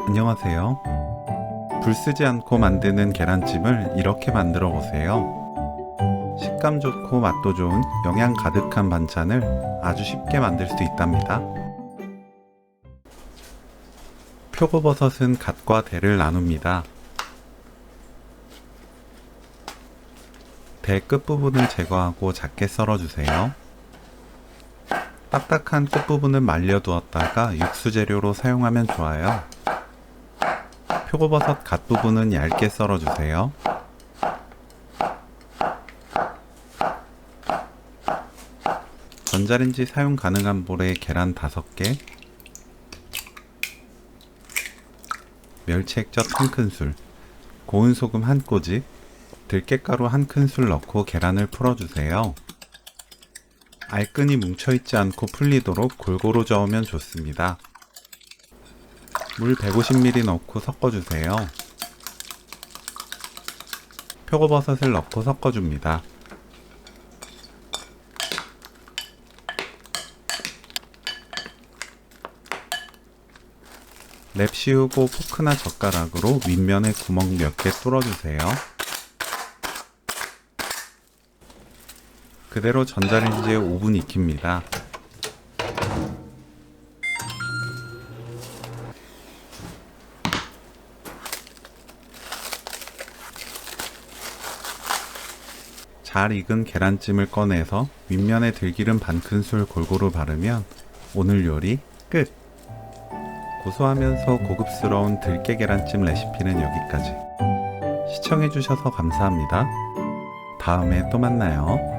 안녕하세요. 불 쓰지 않고 만드는 계란찜을 이렇게 만들어 보세요. 식감 좋고 맛도 좋은 영양 가득한 반찬을 아주 쉽게 만들 수 있답니다. 표고버섯은 갓과 대를 나눕니다. 대 끝부분을 제거하고 작게 썰어주세요. 딱딱한 끝부분은 말려두었다가 육수 재료로 사용하면 좋아요. 표고버섯 갓 부분은 얇게 썰어주세요. 전자레인지 사용 가능한 볼에 계란 5개, 멸치 액젓 1큰술, 고운 소금 1꼬집, 들깨가루 1큰술 넣고 계란을 풀어주세요. 알끈이 뭉쳐있지 않고 풀리도록 골고루 저으면 좋습니다. 물 150ml 넣고 섞어주세요. 표고버섯을 넣고 섞어줍니다. 랩 씌우고 포크나 젓가락으로 윗면에 구멍 몇 개 뚫어주세요. 그대로 전자레인지에 5분 익힙니다. 잘 익은 계란찜을 꺼내서 윗면에 들기름 반큰술 골고루 바르면 오늘 요리 끝! 고소하면서 고급스러운 들깨 계란찜 레시피는 여기까지. 시청해주셔서 감사합니다. 다음에 또 만나요.